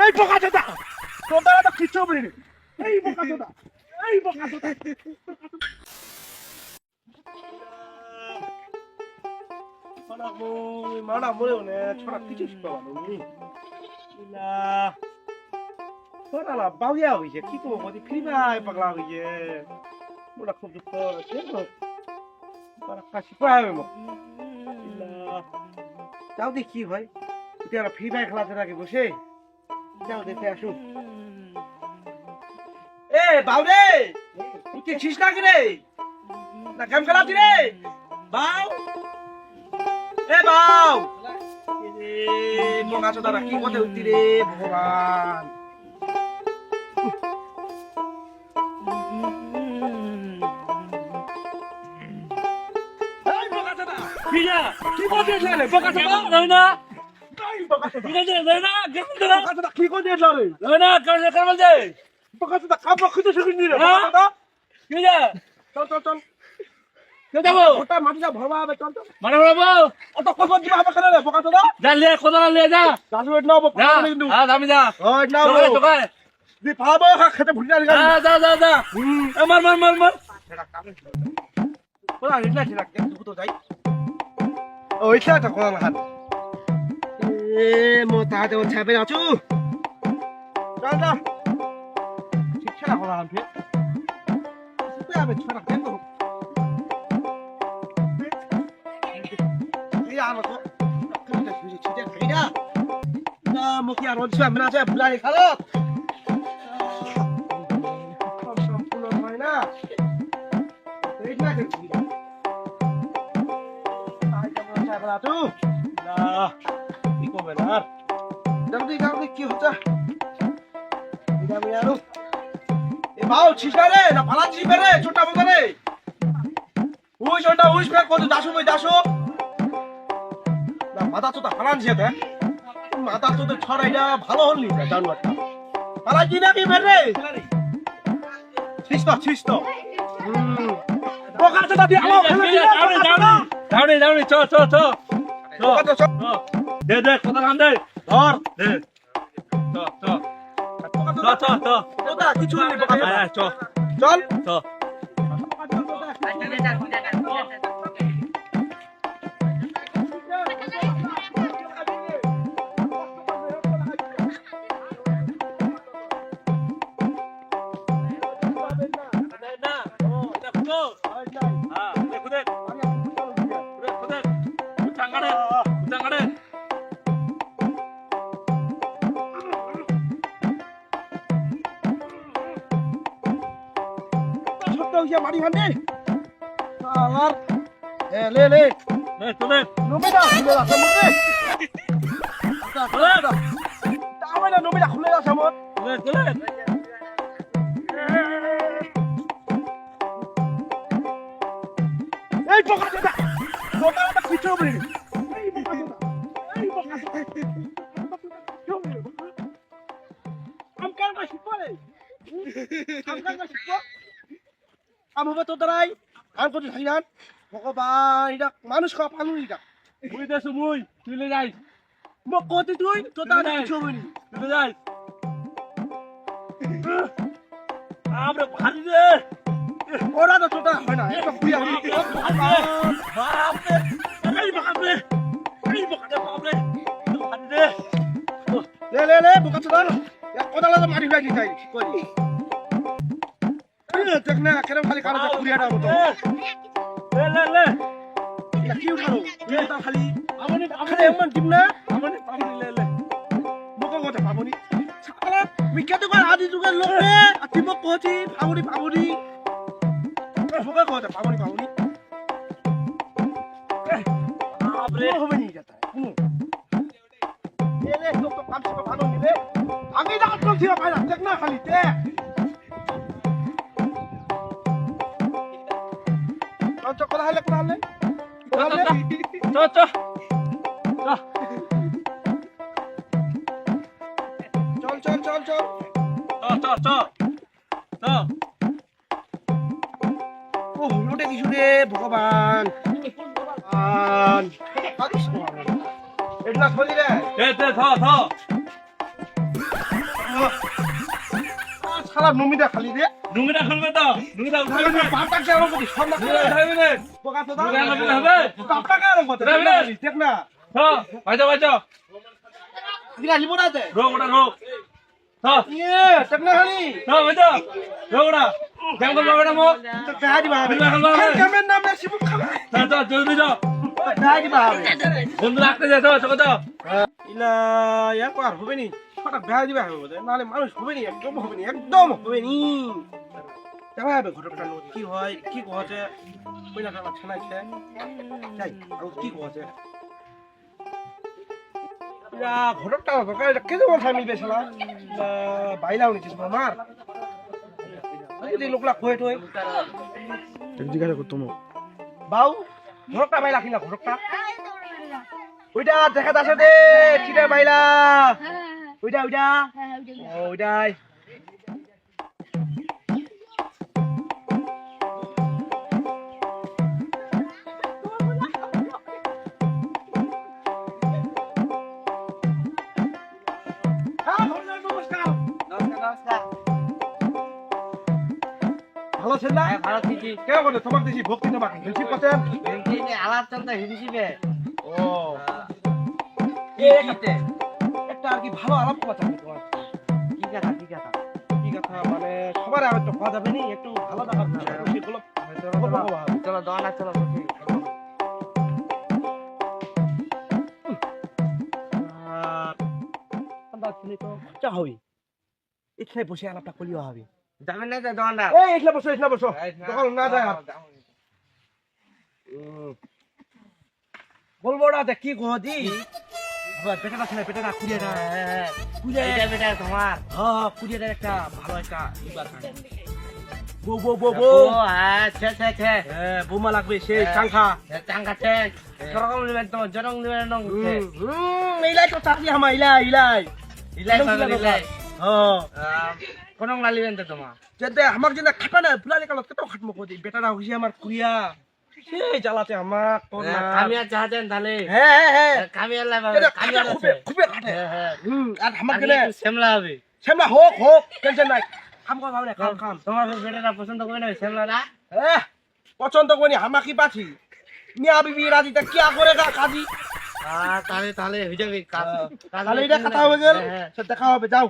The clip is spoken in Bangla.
এই বোকা চোদা তোর দ্বারা তো কিচ্ছু হবে না এই বোকা চোদা এই বোকা চোদা মানা মরে নে ছড়া কিছু শিখবা নি ইলা ছড়া বাউয়া হইছে কি করব মতি ফ্রিবাই পাগলা হইছে মোরা খুব দুঃখ কেন para কাশি পাবে মো ইলা যাও দেখি ভাই তুই ফ্রি ফায়ার খেলাতে রাখে বসে যাও দেখে আসুন এ বাউরে তুই কি ছিস না কি রে না গেম খেলাতি রে বাউ এ বাউ এ মোগা চোদা কি কথা হইতি রে ভগবান এই মোগা চোদা পিয়া কি কথা রে মোগা চোদা রইনা এই মোগা চোদা ঠিক আছে রইনা গেম খেলা মোগা চোদা কি কথা রে রইনা কাজে করব দে মোগা চোদা কাপ খুঁজে শুনি রে মোগা চোদা কি যা চল চল চল কে যাবো ওটা মাটিটা ভরবা হবে চল চল মানে বাবু অত কত দিবা হবে কেন রে মোগা চোদা যা লে কোদা লে যা দাদু এট নাও যা কিন্তু আমি যা ওই নাও তো কই দি পাবো খেতে ভুলি না যা যা যা মার মার মার মার ওরা রিলা ছিলা কে দুটো তো যাই ওইটা তো কোন হাত এ মো তাতে ও ছাবে আছু চল যা শিক্ষা হলা আমি তুই আবে ছড়া কেন তো এই আর তো কেন তুই ছিটে খাইরা না মুখি আর ওছ আমরা যা বুলাই খালো সম্পূর্ণ হয় না এই না দেখি tu nah iko benar jangan কি হচ্ছে এটা আমি আরো এ বাও ছিসারে না পালা ছিবে রে ছোটা বগা রে ওই ছোটা ওই ফেক কত দাসু বই দাসু না মাথা তো পালান ছিতে মাথা তো ছড়াইটা ভালো হলনি জানুয়ারটা পালা জি না কি বেরে ছিস্তো বগা তো দাদি আলো দাউনি চ দে দে কোদা নাম দে ধর দে চ ওটা কিছু নেই বগা চ চল চ মারি ভান্ডে আলার লে তোদের নোবেদা খুলে আছে মতে আচ্ছা তাহলে নোবেদা খুলে আছে মত তোদের এই বকাটা বকাটা কিছু হবে এই বকাটা আম কার না শিপরে আম কার না শিপ আম হবে তো দাঁড়াই আম কত খাইলাম ভগবান এটা মানুষ খাওয়া পালু এটা মুই দেছো মুই তুই লে যাই মো কত তুই তো দাঁড়াই কিছু হবে না তুই লে যাই আমরা ভারী রে ওরা তো ছোটা হয় না এটা কুইয়া বাপরে এই বাপরে ভারী রে লে বুকা চোদা এক কোদালা মারি লাগি যাই কই দেখ না কেন খালি কারো কুড়িয়াটা মতো লে এটা কি উঠালো এটা খালি আমনি আমনি এমন দিম না আমনি পাবনি লে মকো কথা পাবনি ছালা মিকাতে কর আদি যুগের লোক রে আতিম কোচি পাবনি মকো কথা পাবনি বাপরে হবে নি যেটা লে লোক তো কাম সব ভালো নিলে আমি যা তো ছিল পাই না দেখ না খালি দেখ চল হলে চ ও লোটে কিছু রে ভগবান এটা খোলি রে থ শালা নমিটা খালি রে লুঙ্গিটা খুলবে তো লুঙ্গিটা উঠাবে না পাটা কে আমার প্রতি সন্দেহ লুঙ্গিটা উঠাবে না পোকা তো দাও লুঙ্গিটা উঠাবে হবে পাটা কে আমার প্রতি দেখ না হ্যাঁ বাজা বাজা দিরা লিবো না দে রোগ ওটা রোগ হ্যাঁ ইয়ে দেখ না খালি হ্যাঁ বাজা রোগ ওটা কেমন করবে না মো তো গাড়ি বাহাবে কেমন নাম না শিবু খাবে যা জলদি যা গাড়ি বাহাবে বন্ধু রাখতে যা তো চলো তো ইলা ইয়া কো আর হবে নি হঠাৎ বেহা দিবা হবে বোধ নালে মানুষ হবে নি একদম হবে নি দেখা হবে ঘটকটা কি হয় কি কহছে কইলা টাকা ছানাইছে যাই আর কি কহছে ইয়া ঘটকটা দরকার কে যেমন স্বামী বেশলা বাইলাও নিছিস মামার যদি লোকলা কয়ে টয় জিজ্ঞাসা করতো বাউ ঘটকটা বাইলা কিনা ঘটকটা ওইটা দেখা দাসে দে চিটা বাইলা ওইটা ওইটাই ভালো ছেলে না ভালো দিছি কে বলে তোমাকে দিছি ভক্তি তোমাকে হিলছি কথা হিন্দি আলাপ চলতে হিন্দিবে ও হিন্দিতে একটা আর কি ভালো আলাপ কথা তোমার কি কথা কি কথা মানে সবার আগে তো খাওয়া যাবে নি একটু ভালো দেখার সেগুলো চলো দোকানে চলো বসি খরচা হবে এখানে বসে আলাপটা করলেও হবে যাবেন না তো দোকানটা এই এখানে বসো তখন না যায় আর। বলবো না দেখ কি গদি পেটাটা ছেলে পেটাটা খুঁজে না এইটা বেটা তোমার হ্যাঁ খুঁজে দেয় একটা ভালো একটা ইবার বো ও আচ্ছা আচ্ছা হ্যাঁ বোমা লাগবে সেই চাংখা চাঙ্গাতে জরং নিবেন তো জরং নিবেন নং ইলাই তো চাকরি হামা ইলাই ইলাই পাবে ইলাই হ্যাঁ কোন লালিবেন তো তোমার যেতে আমার যেটা খাটা না ফুলালে কালো কত খাটমো কদি বেটাটা হইছে আমার কুইয়া সেই জ্বালাতে আমার তোর না কামিয়া চাহাতেন তাহলে হ্যাঁ কামিয়া লাগবে এটা কামিয়া খাটা আছে খুবই খাটে আর আমার আমি গেলে একটু শ্যামলা হবে সেমলা হোক টেনশন নাই কাম কর ভাবলে কাম তোমার বেটাটা পছন্দ করে না শ্যামলাটা পছন্দ করি হামা কি পাছি মিয়া বিবি রাজি তা কি করে কাজী তাহলে তাহলে হয়ে যাবে কাজ তাহলে এটা কথা হয়ে গেল দেখা হবে যাও